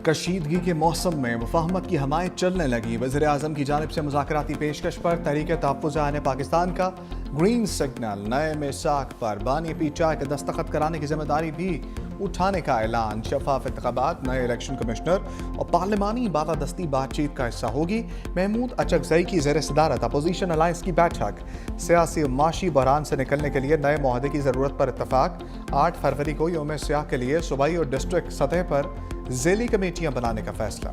कशीदगी के मौसम में मुफाहमत की हमायत चलने लगी। वज़ीर-ए-आज़म की जानिब से मुज़ाकराती पेशकश पर तहरीक तहफ़्फ़ुज़ आने पाकिस्तान का ग्रीन सिग्नल। नए मीसाक पर बानी पीचाई के दस्तखत कराने की जिम्मेदारी भी उठाने का ऐलान। शफाफ इंतखाबात, नए इलेक्शन कमिश्नर और पार्लिमानी बालादस्ती बातचीत का हिस्सा होगी। महमूद अचकज़ई की ज़ेर सदारत अपोजिशन अलायंस की बैठक। सियासी और माशी बहरान से निकलने के लिए नए मुआहदे की ज़रूरत पर इत्तफाक। 8 फरवरी को यौम सियाह के लिए सूबाई और डिस्ट्रिक्ट सतह पर ज़ेली कमेटियां बनाने का फैसला।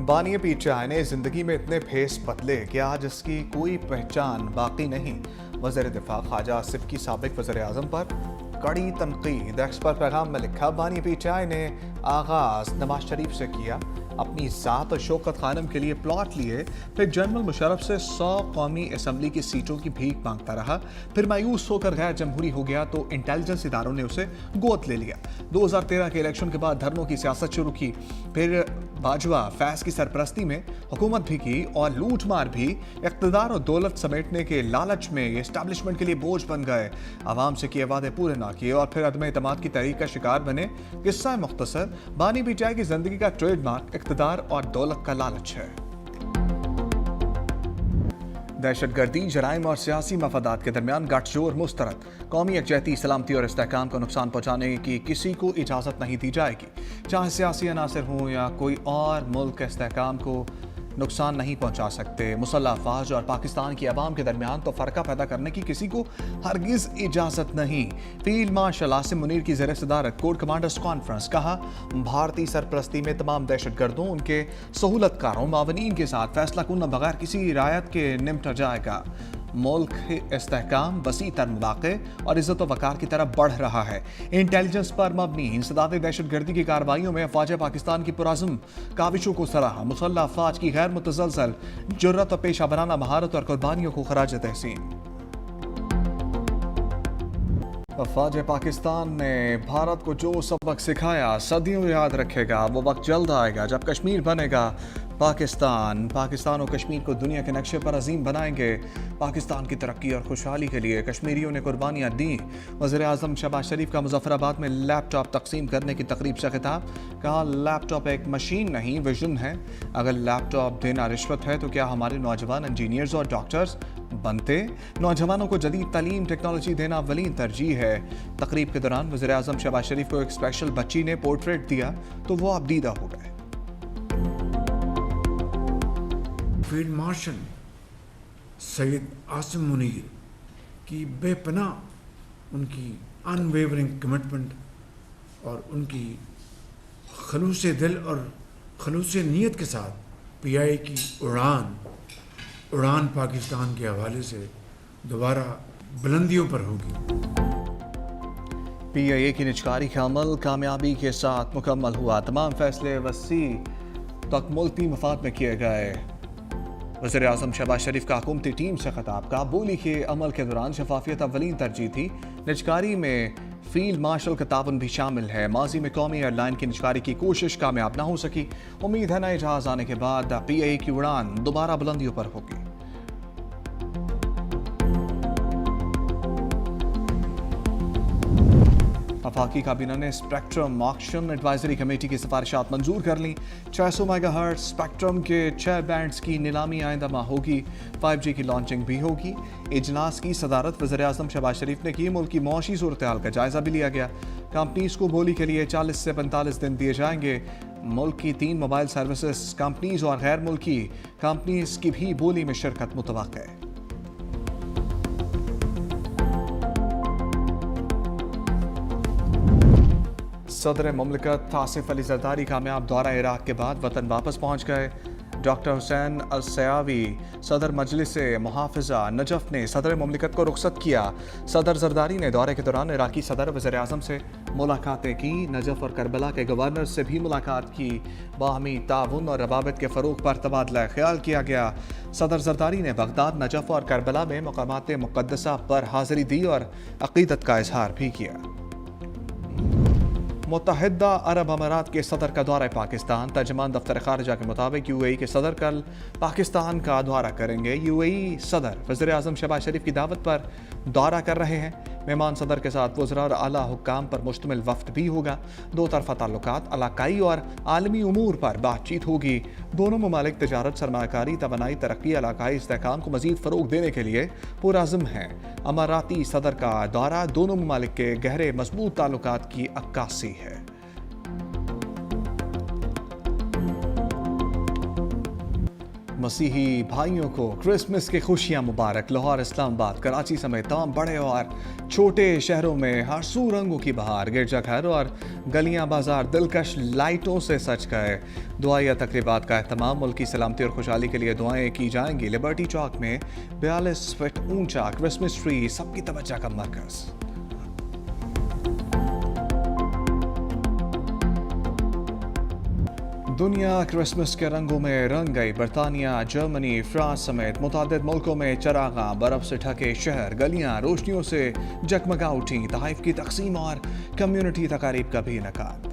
बानी पीचाई ने जिंदगी में इतने फेस बदले कि आज इसकी कोई पहचान बाकी नहीं। वज़ीर दिफा ख्वाजा आसिफ की साबिक वज़ीर-ए-आज़म पर कड़ी तनकीद। एक्स पर पैगाम में लिखा, बानी पीचाई ने आगाज नवाज शरीफ से किया, अपनी ज़ात और शौकत खानम के लिए प्लॉट लिए, फिर जनरल मुशर्रफ से 100 कौमी असम्बली की सीटों की भीख मांगता रहा, फिर मायूस होकर गैर जमहूरी हो गया तो इंटेलिजेंस इदारों ने उसे गोद ले लिया। 2013 के इलेक्शन के बाद धरनों की सियासत शुरू की, फिर बाजवा फैज़ की सरपरस्ती में हुकूमत भी की और लूट मार भी। इक़्तिदार और दौलत समेटने के लालच में एस्टैब्लिशमेंट के लिए बोझ बन गए, आवाम से किए वादे पूरे ना किए और फिर अदम एतमाद की तहरीक का शिकार बने। किस्सा मुख्तसर, बानी पीचाई की जिंदगी का ट्रेडमार्क इक़्तिदार और दौलत का लालच है। दहशतगर्दी, जराइम और सियासी मफादात के दरमियान गठजोड़ मुस्तरद। कौमी यकजहती, सलामती और इस्तेहकाम को नुकसान पहुँचाने की किसी को इजाज़त नहीं दी जाएगी। चाहे सियासी अनासर हों या कोई और, मुल्क के इस्तेहकाम को नुकसान नहीं पहुंचा सकते। मुसल्लह अफवाज और पाकिस्तान की आवाम के दरमियान तो फ़र्का पैदा करने की किसी को हरगिज़ इजाज़त नहीं। फील्ड मार्शल आसिम मुनीर की ज़ेर सदारत कोर कमांडर्स कॉन्फ्रेंस। कहा, भारतीय सरपरस्ती में तमाम दहशतगर्दों, उनके सहूलतकारों, मावनीन के साथ फैसला कुन बगैर किसी रियायत के निपटा जाएगा। मुल्क इस्तेहकाम, वसी तर मौक़े और इज़्ज़त व वक़ार की तरफ बढ़ रहा है। इंटेलिजेंस पर मबनी इंसदाद दहशतगर्दी की कार्रवाइयों में अफ़वाज पाकिस्तान की पुरअज़्म काविशों को सराहा। मुसल्लह अफ़वाज की गैर मुतज़लज़ल जुर्रत और पेशा वराना महारत और कुर्बानियों को खराज तहसीन। अफ़वाज पाकिस्तान ने भारत को जो सबक सिखाया सदियों याद रखेगा। वो वक्त जल्द आएगा जब कश्मीर बनेगा पाकिस्तान और कश्मीर को दुनिया के नक्शे पर अजीम बनाएंगे। पाकिस्तान की तरक्की और खुशहाली के लिए कश्मीरियों ने कुर्बानियाँ दी। वज़ीर-ए-आज़म शहबाज शरीफ का मुज़फ़्फ़राबाद में लैपटॉप तकसीम करने की तकरीब से खिताब। कहा, लैपटॉप एक मशीन नहीं, विजन है। अगर लैपटॉप देना रिश्वत है तो क्या हमारे नौजवान इंजीनियर्स और डॉक्टर्स बनते? नौजवानों को जदीद तालीम, टेक्नोलॉजी देना अव्वलीन तरजीह है। तकरीब के दौरान वज़ीर-ए-आज़म शहबाज शरीफ को एक स्पेशल बच्ची ने पोर्ट्रेट दिया तो वो अब दीदा हो गए। फील्ड मार्शल सैयद आसिम मुनीर की बेपनाह उनकी अनवेवरिंग कमिटमेंट और उनकी खलूस दिल और खलूस नीयत के साथ पीआई की उड़ान पाकिस्तान के हवाले से दोबारा बुलंदियों पर होगी। पीआईए की निजकारी का अमल कामयाबी के साथ मुकम्मल हुआ। तमाम फैसले वसी तक मुल्की मफाद में किए गए। वज़ीर-ए-आज़म शहबाज शरीफ का हुकूमती टीम से खिताब। काबूली के अमल के दौरान शफाफियत अव्वलीन तरजीह थी। निजकारी में फील्ड मार्शल का ताबन भी शामिल है। माजी में कौमी एयरलाइन की निजकारी की कोशिश कामयाब न हो सकी। उम्मीद है नए जहाज आने के बाद पीआईए की उड़ान दोबारा बुलंदियों पर होगी। वफाकी काबीना ने स्पेक्ट्रम ऑक्शन एडवाइजरी कमेटी की सिफारिशात मंजूर कर ली। 600 मेगाहर्ट्ज़ स्पेक्ट्रम के 6 बैंड्स की नीलामी आइंदा माह होगी। 5G की लॉन्चिंग भी होगी। इजलास की सदारत वज़ीर-ए-आज़म शहबाज शरीफ ने की। मुल्क की मौशी सूरत हाल का जायजा भी लिया गया। कंपनीज को बोली के लिए 40 से 45 दिन दिए जाएंगे। मुल्क की 3 मोबाइल सर्विसेज कंपनीज और गैर मुल्की कंपनीज की भी बोली में शिरकत मुतवक्किल है। सदर मुमलिकत आसिफ अली ज़रदारी कामयाब दौरा इराक के बाद वतन वापस पहुँच गए। डॉक्टर हुसैन अल-सयावी सदर मजलिस मुहाफ़िज़ा नजफ़ ने सदर मुमलिकत को रुखसत किया। सदर ज़रदारी ने दौरे के दौरान इराकी सदर वज़ीर-ए-आज़म से मुलाकातें की। नजफ़ और करबला के गवर्नर से भी मुलाकात की। बाहमी ताउन और रवाबित के फ़रोग़ पर तबादला ख्याल किया गया। सदर ज़रदारी ने बगदाद, नजफ़ और करबला में मक़ामात मुक़द्दसा पर हाज़िरी दी और अक़ीदत का इज़हार भी किया। मुत्तहिदा अरब अमारात के सदर का दौरा पाकिस्तान। तर्जमान दफ्तर खारजा के मुताबिक यूएई के सदर कल पाकिस्तान का दौरा करेंगे। यूएई सदर वज़ीर आज़म शहबाज शरीफ की दावत पर दौरा कर रहे हैं। मेहमान सदर के साथ वज़रा और आला हुक्काम पर मुश्तमिल वफ्द भी होगा। दो तरफ़ा ताल्लुकात, इलाकाई और आलमी उमूर पर बातचीत होगी। दोनों ममालिक तजारत, सरमायाकारी, तवानाई, तरक्की, इलाकाई इस्तेहकाम को मज़ीद फ़रोग़ देने के लिए पुरअज़्म हैं। अमाराती सदर का दौरा दोनों ममालिक के गहरे मजबूत ताल्लुकात की अक्कासी है। मसीही भाइयों को क्रिसमस की खुशियां मुबारक। लाहौर, इस्लामाबाद, कराची समेत तमाम बड़े और छोटे शहरों में हर सू रंगों की बहार। गिरजाघर और गलियां बाजार दिलकश लाइटों से सज गए। दुआया तकरीबात का एहतमाम। मुल्क की सलामती और खुशहाली के लिए दुआएं की जाएंगी। लिबर्टी चौक में 42 फीट ऊंचा क्रिसमस ट्री सबकी तवज्जो का मरकज। दुनिया क्रिसमस के रंगों में रंग गई। बरतानिया, जर्मनी, फ्रांस समेत मुतादिद मुल्कों में चरागा, बर्फ से ढके शहर, गलियां रोशनियों से जगमगा उठी। तोहफे की तकसीम और कम्युनिटी तकारीब का भी इनेकाद।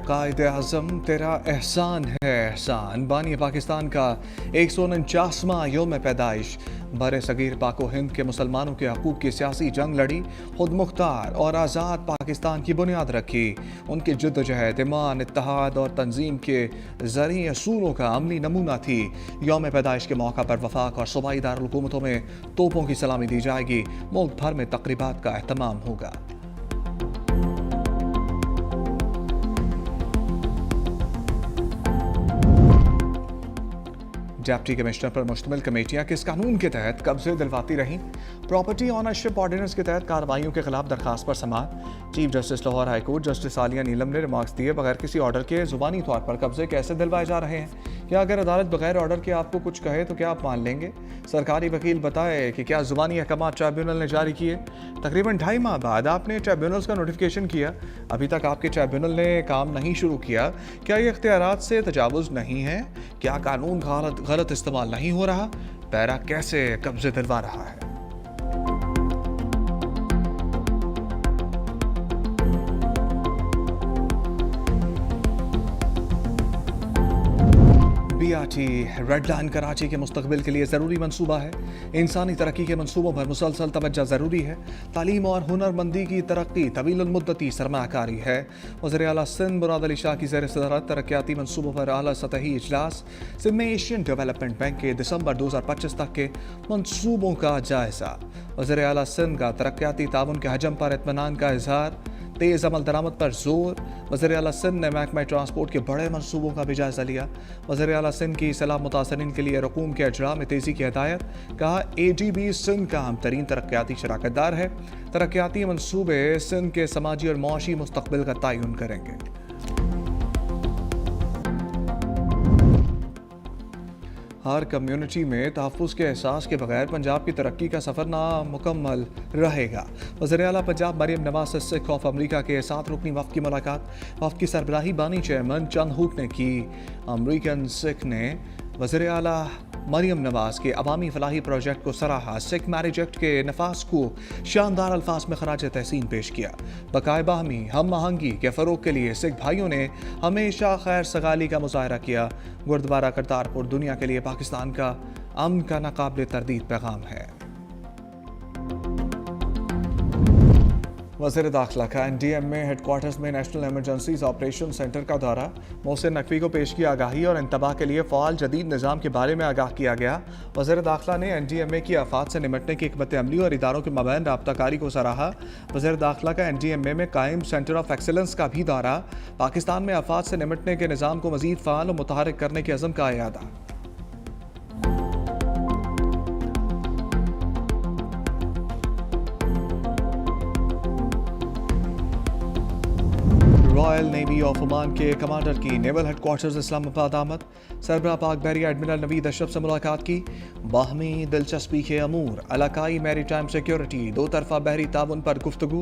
कायदे आज़म तेरा एहसान है एहसान। बानी पाकिस्तान का 149वां योम पैदाइश। बर सगीर पाको हिंद के मुसलमानों के हकूक़ की सियासी जंग लड़ी, खुद मुख्तार और आज़ाद पाकिस्तान की बुनियाद रखी। उनकी जद्दोजहद ईमान, इत्तेहाद और तंजीम के ज़रिए असूलों का अमली नमूना थी। योम पैदाइश के मौका पर वफाक और सूबाई दारुल-हुकूमतों में तोपों की सलामी दी जाएगी। मुल्क भर में तकरीबात का एहतमाम होगा। डिप्टी कमिश्नर पर मुश्तमिल कमेटियां किस कानून के तहत कब्जे दिलवाती रहीं? प्रॉपर्टी ऑनरशिप ऑर्डिनेंस के तहत कार्रवाइयों के खिलाफ दरखास्त पर समाअत। Chief justice Lahore high court justice Aalia Neelum ने रिमार्क्स दिए, बगैर किसी ऑर्डर के जुबानी तौर पर कब्जे कैसे दिलवाए जा रहे हैं? क्या अगर अदालत बगैर ऑर्डर के आपको कुछ कहे तो क्या आप मान लेंगे? सरकारी वकील बताए कि क्या जुबानी अहकाम ट्राइब्यूनल ने जारी किए। तकरीबन 2.5 माह बाद आपने ट्राइब्यूनल्स का नोटिफिकेशन किया, अभी तक आपके ट्राइब्यूनल ने काम नहीं शुरू किया। क्या ये इख्तियारात से तजावुज़ नहीं है? क्या कानून गलत इस्तेमाल नहीं हो रहा? पैरा कैसे कब्जे दिलवा रहा है? BRT रेड लाइन कराची के मुस्तकबिल के लिए ज़रूरी मनसूबा है। इंसानी तरक्की के मनसूबों पर मुसलसल तवज्जो ज़रूरी है। तालीम और हुनरमंदी की तरक्की तवील मुद्दती सरमाकारी है। वज़ीर आला सिंध मुराद अली शाह की ज़ेर सदारत तरक्याती मनसूबों पर आला सतही इजलास। सिंध में एशियन डेवलपमेंट बैंक के दिसंबर 2025 तक के मनसूबों का जायज़ा। वज़ीर आला सिंध का तरक्याती ताउन के हजम पर इत्मीनान का इजहार। तेज़ अमल दरामद पर जोर। वज़ीर आला सिंध ने महकमा ट्रांसपोर्ट के बड़े मनसूबों का भी जायज़ा लिया। वज़ीर आला सिंध की सलाह मुतासरीन के लिए रकूम के अजरा में तेज़ी की हिदायत। कहा ADB सिंध का अहम तरीन तरक्याती शराकतदार है। तरक्याती मनसूबे सिंध के समाजी और मुआशी मुस्तकबिल का तयन करेंगे। हर कम्युनिटी में तहफ़्फ़ुज़ के एहसास के बगैर पंजाब की तरक्की का सफ़र नामुकम्मल रहेगा। वज़ीर आला पंजाब मरियम नवाज से सिख ऑफ अमरीका के 7 रुकनी वफ़द की मुलाकात। वफ़द की सरबराही बानी चेयरमैन चंद हुक ने की। अमरीकन सिख ने वज़ीर आला मरियम नवाज के अवामी फलाही प्रोजेक्ट को सराहा। सिख मैरिज एक्ट के नफाज को शानदार अल्फाज में खराज तहसीन पेश किया। बकाए बाहमी हम आहंगी के फ़रोग के लिए सिख भाइयों ने हमेशा खैर सगाली का मुजाहरा किया। गुरुद्वारा करतारपुर दुनिया के लिए पाकिस्तान का अमन का नाकाबिल तरदीद पैगाम है। वज़ीर दाखिला का NDM में हेडक्वार्टर्स में नेशनल एमरजेंसीज ऑपरेशन सेंटर का दौरा। मोहसिन नकवी को पेश की आगाही और इंतबाह के लिए फ़ाल जदीद निज़ाम के बारे में आगाह किया गया। वज़ीर दाखिला ने NDMA की आफात से निमटने की हिकमत अमली और इदारों के मबैन राब्ताकारी को सराहा। वज़ीर दाखिला का NDMA में कायम सेंटर ऑफ एक्सीलेंस का भी दौरा। पाकिस्तान में आफात से निमटने के निज़ाम को मज़ीद फ़ाल और मुतहर्रिक करने के अज़म का इयादा। रॉयल नेवी ऑफ ओमान के कमांडर की नेवल हेडक्वार्टर्स इस्लामाबाद आमद। सरबराह पाक बहरिया एडमिरल नवीद अशरफ से मुलाकात की। बाहमी दिलचस्पी के अमूर, इलाकाई मैरी टाइम सिक्योरिटी, दो तरफा बहरी ताउन पर गुफ्तगू।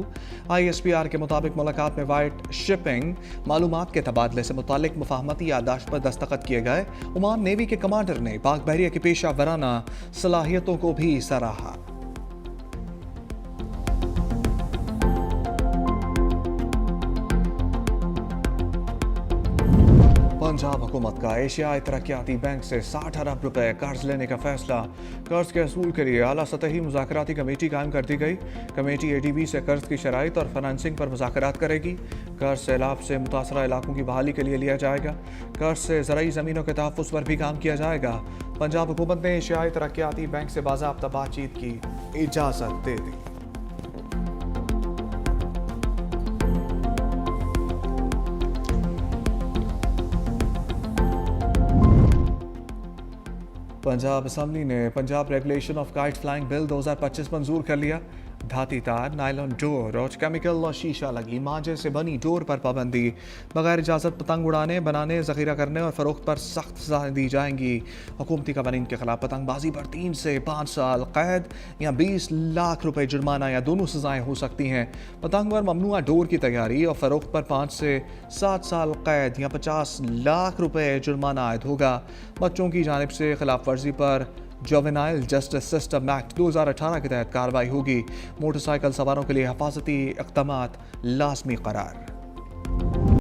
ISPR के मुताबिक मुलाकात में वाइट शिपिंग मालूमात के तबादले से मुतालिक मुफाहमती यादाश्त पर दस्तखत किए गए। ओमान नेवी के कमांडर ने पाक बहरिया की पेशा वराना सलाहियतों को भी सराहा। पंजाब हुकूमत का एशियाई तरक्याती बैंक से 60 अरब रुपए कर्ज लेने का फैसला। कर्ज के असूल के लिए आला सतही मुज़ाकराती कमेटी कायम कर दी गई। कमेटी ADB से कर्ज की शराइत और फाइनेंसिंग पर मुज़ाकरात करेगी। कर्ज सैलाब से मुतासरा इलाकों की बहाली के लिए लिया जाएगा। कर्ज से ज़राई ज़मीनों के तहफ़्फ़ुज़ पर भी काम किया जाएगा। पंजाब हुकूमत ने एशियाई तरक्याती बैंक से बाज़ाब्ता बातचीत की इजाज़त दे दी। पंजाब असम्बली ने Punjab regulation of kite flying bill 2025 मंजूर कर लिया। धाती तार, नायलॉन डोर और केमिकल और शीशा लगी मांझे से बनी डोर पर पाबंदी। बगैर इजाज़त पतंग उड़ाने, बनाने, ज़ख़ीरा करने और फ़रोख्त पर सख्त सज़ाएं दी जाएंगी। हुकूमती कवानीन के खिलाफ पतंगबाजी पर 3 से 5 साल कैद या 20 लाख रुपए जुर्माना या दोनों सज़ाएं हो सकती हैं। पतंग पर ममनुआ डोर की तैयारी और फ़रोख्त पर 5 से 7 साल कैद या 50 लाख रुपए जुर्माना आयद होगा। बच्चों की जानिब से खिलाफ वर्जी पर जुवेनाइल जस्टिस सिस्टम एक्ट 2018 के तहत कार्रवाई होगी। मोटरसाइकिल सवारों के लिए हिफाजती इक़दामात लाज़मी करार।